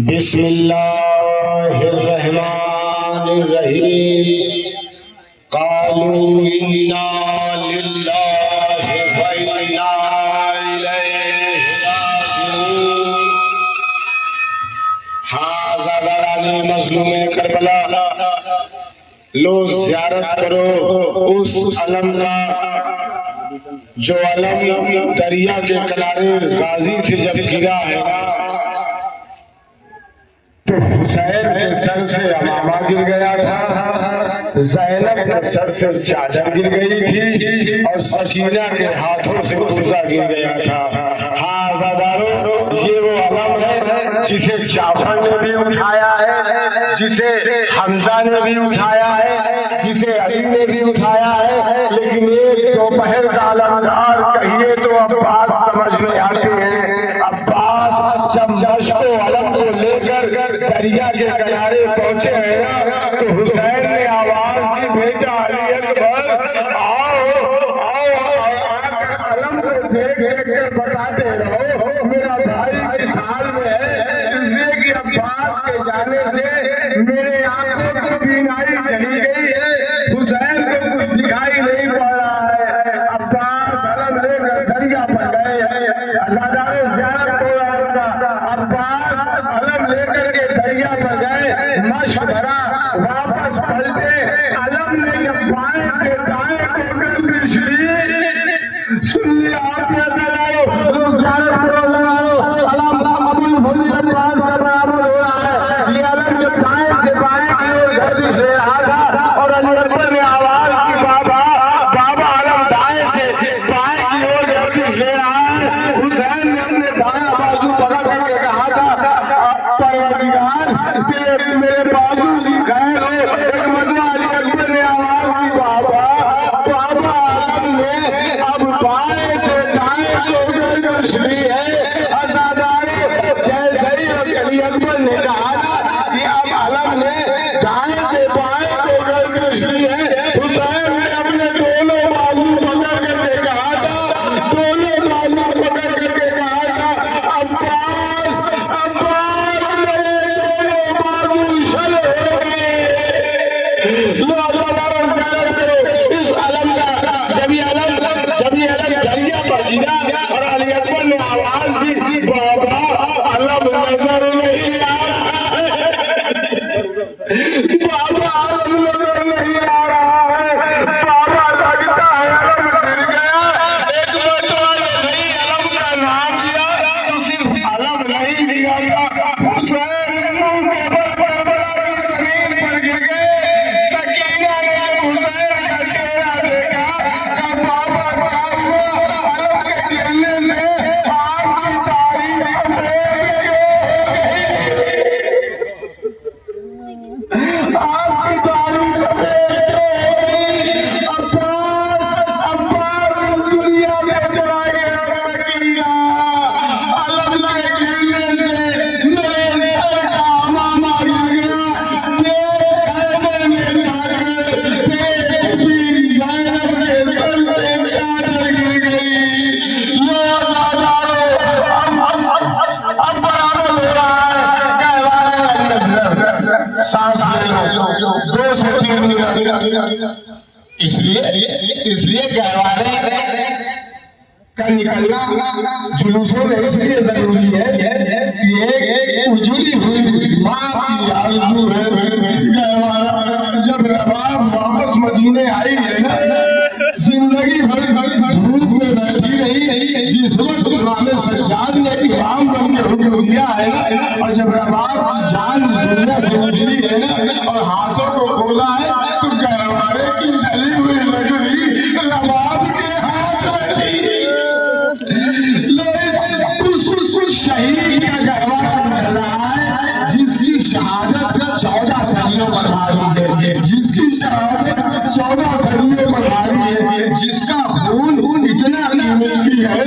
बिस्मिल्लाहिर्रहमानिर्रहीम। क़ालू इन्ना लिल्लाहि व इन्ना इलैहि राजिऊन। हाज़ा दरानी मज़लूम करबला, लो ज़ियारत करो उस अलम का जो अलम दरिया के किनारे गाजी से जब गिरा है ना, तो हुसैन के सर से अमामा गिर गया था, ज़ैनब के सर से चादर गिर गई थी और सकीना के हाथों से कुर्सा गिर गया था। हाँ आज़ादारो, ये वो अलम है जिसे जाफर ने भी उठाया है, जिसे हमजा ने भी उठाया है, जिसे अली ने भी उठाया है, लेकिन एक दोपहर का अलमदार कहिए तो अब्बास समझ में आते हैं। अब्बास जब मशको अलम को लेकर दरिया के किनारे पहुंचे हैं ना, तो हुसैन ने आवाज दी, बेटा अली अकबर आओ आओ, अलम को देख देख कर बताते रहो मेरा भाई किस हाल में है, इसलिए कि अब्बास के जाने से मेरे आंखों की बीनाई चली गई है, हुसैन को कुछ दिखाई नहीं पड़ रहा है। अब्बास अलम लेकर दरिया पर गए, आज़ादारे ज़ियारत को अब्बास अलम लेकर के दरिया पर गए, मश्क भरा, वापस पलटे, अलम ने जब बाएं से दाएं को बिछड़ी, सुनिए आप आज़ादारो, ज़ियारत को अलम अबुल फजल अब्बास का बराबर हो रहा है। ये अलम जब दाएं से बाएं की ओर गर्दिश ले रहा था और अली अकबर ने आवाज की, बाबा बाबा अलम दाएं से बाएं की ओर गर्दिश ले रहा है। हुसैन ने अपने दायां बाजू पकड़ करके कहा था, परवरदिगार तेरे मेरे बाजू की खैर हो। एक मरतबा अली अकबर ने आवाज की, बाबा बाबा अलम ने अब बाएं से दाएं को गर्दिश ली है। आज़ादारो, जैसे ही अली अकबर ने कहा था कि अब अलम ने दाएं से बाएं को गर्दिश ली है, हुसैन ने अपने दोनों बाजू पकड़ करके कहा था, दोनों बाजू पकड़ करके कहा था, अब्बास अब्बास मेरे दोनों बाजू शल हो गए। लो आज़ादारो, ज़ियारत करो इस अलम का। जब ये अलम दरिया पर गिरा और अली अकबर ने आवाज दी, बाबा अलम नजर नहीं आ रहा है, बाबा अलम नजर नहीं आ रहा है, बाबा लगता है अलम गिर गया। एक मरतबा नहीं अलम का नाम लिया तो सिर्फ अलम नहीं दिया था, हुसैन मुंह के बल करबला की जमीन पर गिर गए। सकीना ने जब हुसैन का चेहरा देखा, कहा बाबा क्या हुआ, अलम के गिरने से आपकी तारीफ सफेद क्यों हो गई, आपकी तारीफ सफेद क्यों हो गई। अब्बास अब्बास इस दुनिया से चला गया सकीना, अलम के गिरने से मेरे सर का अमामा गिर गया। तेरे खैबर में जाकर तेरे बीवी ज़ैनब के सर से चादर गिर गई। लो आज़ादारो, अब बराबर हो रहा है, कह रहा है सांस ले लो 2 से 3 मिनट। इसलिए गहवारे का निकलना जुलूसों में इसलिए जरूरी है कि एक उजली हुई माँ की आरज़ू है गहवारा। जब रबाब वापस मदीने आई है ना, जिंदगी भर धूप में बैठी रही, जिस वक्त इमाम सज्जाद ने इमाम बन के हुक्म दिया है ना, और जब रबाब की जान दुनिया से निकली है ना और हाथों को खोला है, तो गहवारे की जली हुई लकड़ी रबाब के हाथ में थी। शहीद का गहवारा मिल रहा है जिसकी शहादत 14 सदियों पर भारी है, जिसकी शहादत 14 सदियों पर भारी है, जिसका खून इतना कीमती है,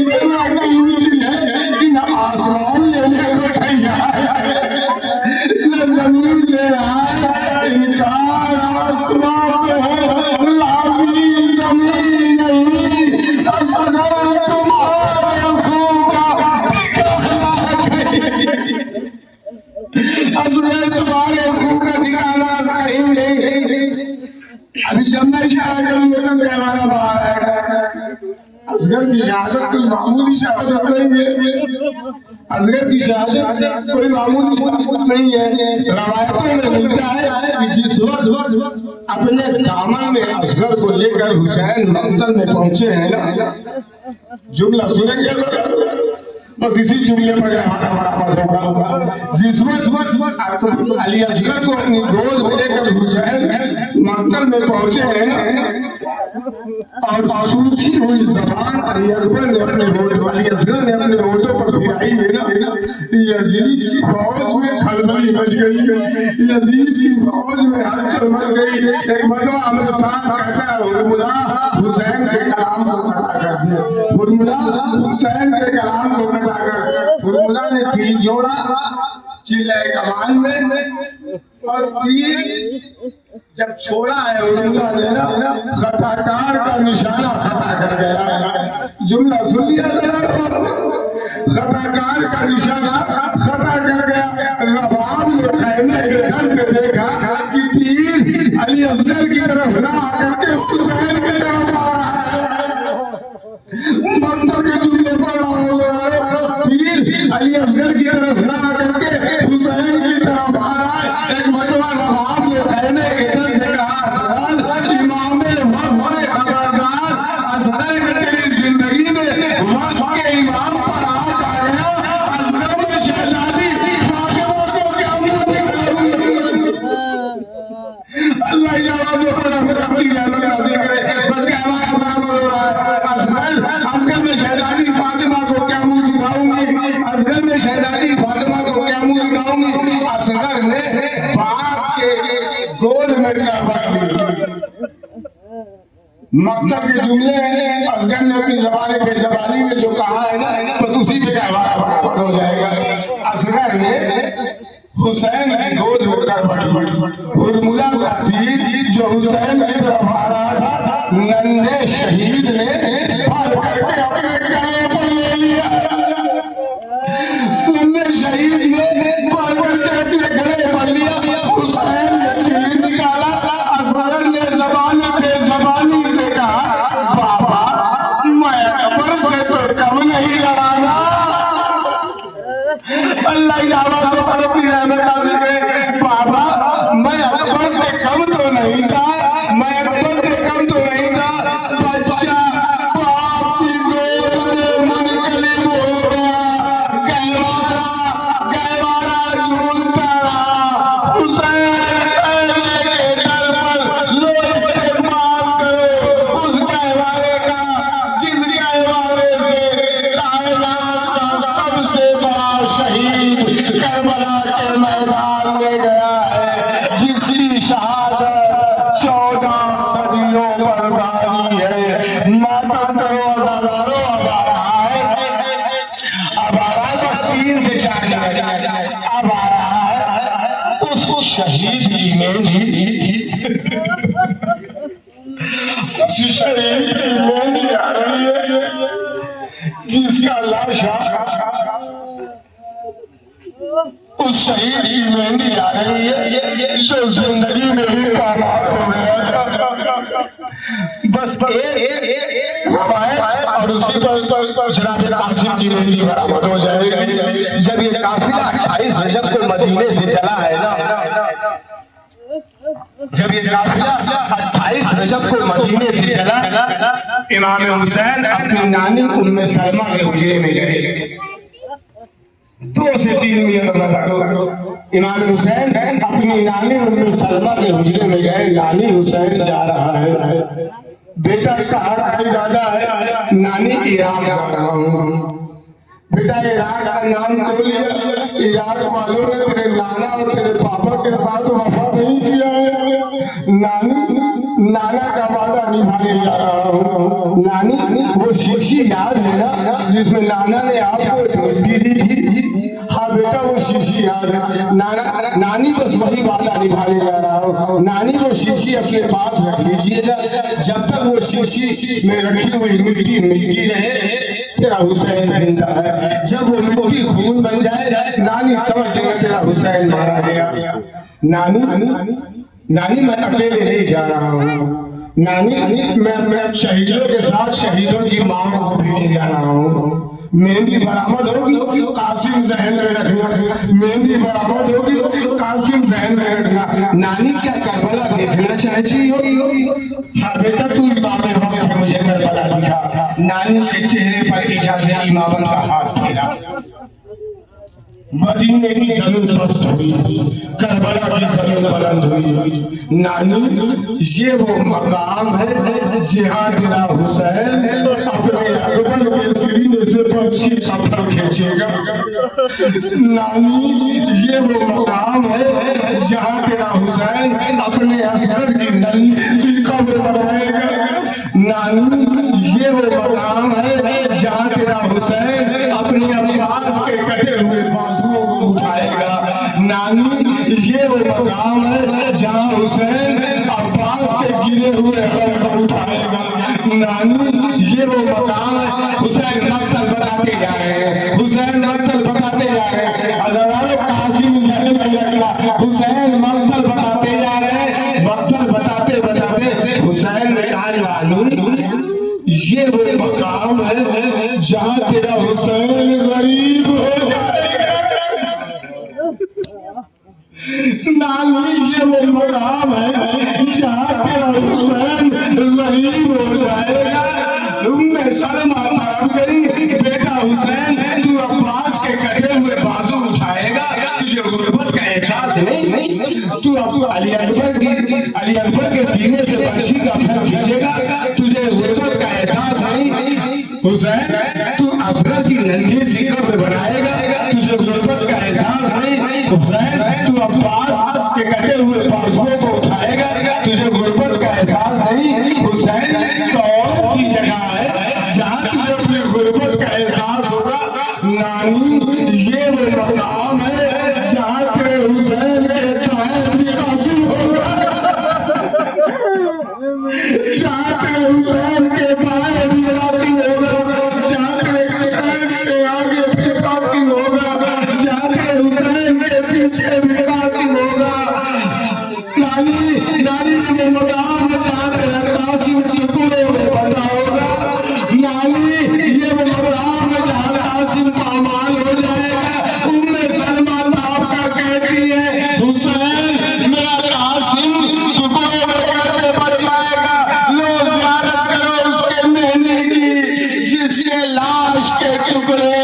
इतना कीमती है कि न आसमान लेने को तैयार है, न जमीन ले रहा की शहादत कोई मामूली शहादत नहीं है। असगर की शहादत कोई मामूली शहादत नहीं है। रवायतों में मिलता है कि जिस वक्त अपने दामन में असगर को लेकर हुसैन मक्तल में पहुंचे हैं ना, जुमला सुनेंगे बस इसी जुमले पर हमारा बराबर होगा। जिस वक्त अली असगर को अपनी गोद में लेकर हुसैन मक्तल में पहुंचे हैं ना, और सूखी हुई जबान अली अकबर ने अपने होठों, अली असगर ने अपने होठों पर फिराई है ना, यजीद की फौज में खलबली मच गई है। यजीद की फौज में हलचल मच गई। एक मरतबा हमारे साथ कहता है हुर्मुला हुसैन के कलाम को कटा कर दिया, हुर्मुला हुसैन के कलाम को कटा कर। हुर्मुला ने तीर जोड़ा चिल्लाए कमान में, और तीर जब छोड़ा है हुर्मुला ने ना, खताकार का निशाना खता कर गया। जुमला सुन लिया जरा, खताकार का निशाना खता कर गया। रबाब ने खैमे के घर से देखा कि तीर अली असगर की तरफ ना आकर के हुसैन की तरफ आ रहा है। मक्तल के जुमले पर तीर अली असगर की तरफ ना आकर के हुसैन की तरफ आ रहा है। एक मरतबा रबाब ने खैमे के घर से कहा, इमाम वक्त खबरदार, असगर के तेरी जिंदगी में वक्त के इमाम पर आज आ गया। असगर में शहजादी फातिमा को क्या अल्लाह की आवाज़ों पर अपनी रहमत नाज़िल करे। बस क्या हमारा बराबर हो रहा है। असगर में शहजादी फातिमा को क्या मुंह दिखाऊंगी, असगर में शहजादी फातिमा को क्या मुंह दिखाऊंगी। असगर ने बाप के गोद में क्या मकसद के जुमले हैं। असगर ने अपनी जबानी बेजबानी में जो कहा है ना, बस उसी पे हमारा बराबर हो जाएगा। असगर ने हुसैन की गोद में करवट पड़ी। हुर्मुला का तीर जो हुसैन की तरफ आ रहा था, नन्हे शहीद ने फाड़ करके अपने गले पर ले लिया। नन्हे शहीद ने फाड़ करके अपने गले पर लिया। हुसैन ने तीर निकाला। असगर ने जबानी बेजबानी से कहा, बाबा मैं अकबर से तो कम नहीं लड़ाना। अल्लाह की आवाज़ों पर अपनी रहमत नाज़िल करे। बाबा मैं अकबर से कम तो नहीं था, मैं अकबर से कम तो नहीं था। बच्चा बाप की गोद में मुनकलिब हो गया, गहवारा झूलता रहा। हुसैन के दर पर लोग इस्तेमाल करो उस गहवारे का, जिस गहवारे से कायनात का सबसे बड़ा शहीद करबला के मैदान में गया है, जिसकी शहादत 14 सदियों पर बाकी है। मातम करो हजारों अब आ रहा है, अब आ रहा है बस 3 से 4 अब आ रहा है उस शहीद की मेहंदी, उस शहीद की मेहंदी आ रही है, जिसका लाशा उस शहीद की मेहंदी आ रही है जो जिंदगी में ही पामाल हो गया था। बस एक रवायत और उसी पर जनाब कासिम की मेहंदी बराबर हो जाएगी। जब ये काफिला 28 रजब को मदीने से चला है ना, जब ये काफिला 28 रजब को मदीने से चला, इमाम हुसैन अपनी नानी उम्मे सलमा के हुजरे में गए। 2 से 3 मिनट लगा। इमाम हुसैन अपनी नानी उम्मे सलमा के हुजरे में गए। नानी हुसैन जा रहा है, बेटा कहा इरादा है, नानी इराक जा रहा हूँ। बेटा इराक का नाम तो लिया, इराक वालों ने तेरे नाना और तेरे पापा के साथ वफा नहीं किया है। नाना का वादा निभाने जा रहा हूँ। नानी वो शीशी याद है ना, जिसमें नाना ने आपको एक मिट्टी दी थी? हाँ बेटा वो शीशी याद है। नानी बस वही वादा निभाने जा रहा हूँ। नानी वो शीशी अपने पास रख लीजिएगा, जब तक वो शीशी में रखी हुई मिट्टी रहे, तेरा हुसैन जिंदा है। जब वो मिट्टी खून बन जाए, नानी समझ जाएगा तेरा हुसैन मारा गया। नानी मैं अकेले नहीं जा रहा हूँ, नानी मैं शहीदों के साथ शहीदों की माँ को भी ले जा रहा हूँ। मेहंदी बरामद होगी कासिम जहन में रखना, मेहंदी बरामद होगी कासिम जहन में रखना। नानी क्या करबला देखना चाहती हो? हाँ बेटा तू इमाम वक्त है, मुझे करबला दिखा। नानी के चेहरे पर इजाज़त इमामत का हाथ फेरा। मदीने की जमीन पस्त हुई, करबला की जमीन बुलंद हुई। नानी ये वो मकाम है जहाँ तेरा हुसैन अपने अकबर के सीने से पक्षी का फल खींचेगा। नानी ये वो मकाम है जहाँ तेरा हुसैन अपने असगर की नन्ही सी कब्र बनाएगा। नानी ये वो मकाम है जहाँ तेरा हुसैन अपने अब्बास के कटे हुए बाजुओं को उठाएगा। नानी ये वो मकाम है जहाँ हुसैन अब्बास के गिरे हुए हल को उठाएगा। नानी ये वो मकाम है, हुसैन मक्तल बताते जा रहे हैं, हुसैन मक्तल बताते जा रहे हैं। हज़ारों कासिम जहन में रखना, हुसैन मक्तल बताते जा रहे हैं। मक्तल बताते बताते हुसैन ने कहा नानी ये वो मकाम है जहाँ तेरा हुसैन गरीब हो जाएगा। नानी ये वो मकाम है जहाँ तेरा हुसैन गरीब हो जाएगा। उम्मे सलमा तरफ गई, बेटा हुसैन तू अब्बास के कटे हुए बाजू उठाएगा, तुझे गुर्बत का एहसास नहीं? तू अब अली अकबर के सीने से बर्छी का फर खींचेगा, तुझे गुर्बत का एहसास नहीं? हुसैन तू असगर की नन्ही सी कब्र बनाएगा, तुझे गुर्बत का एहसास नहीं? हुसैन तू अब्बास के कटे हुए बाजुओं को उठाएगा, तुझे गुर्बत का एहसास नहीं? हुसैन कौन सी जगह है जहाँ तुझे अपनी गुर्बत का एहसास होगा? नानी ये वो मकाम है जहाँ तेरे हुसैन के ताए भी कासिम होगा, जहाँ तेरे हुसैन के बाएं भी कासिम होगा, जहाँ तेरे हुसैन के आगे भी कासिम होगा, जहाँ तेरे हुसैन के पीछे भी कासिम होगा। नानी नानी ये मकाम है जहाँ तेरा कासिम टुकड़े में बंधा होगा। नानी ये वो मकाम है जहाँ कासिम पामाल हो जाएगा। उम्मे सलमा ताप का कहती है हुसैन मेरा कासिम टुकड़े में कैसे बच जाएगा? लो ज़ियारत करो उसके मेहने की जिसके लाश के टुकड़े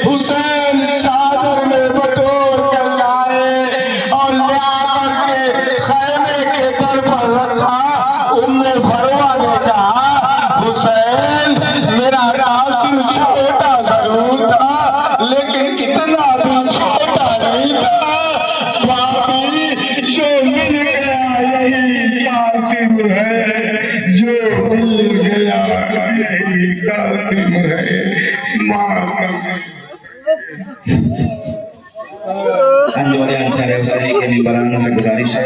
हुसैन चादर में बटोर कर लाए और ला करके खैमे के दर पर रखा। उम्मे फरवा ने कहा हुसैन मेरा कासिम छोटा जरूर था लेकिन इतना भी छोटा नहीं था। बाकी जो मिल गया यही कासिम है, जो मिल गया यही कासिम है। अंजुमन अंसार हुसैनी के मेंबरान से गुजारिश है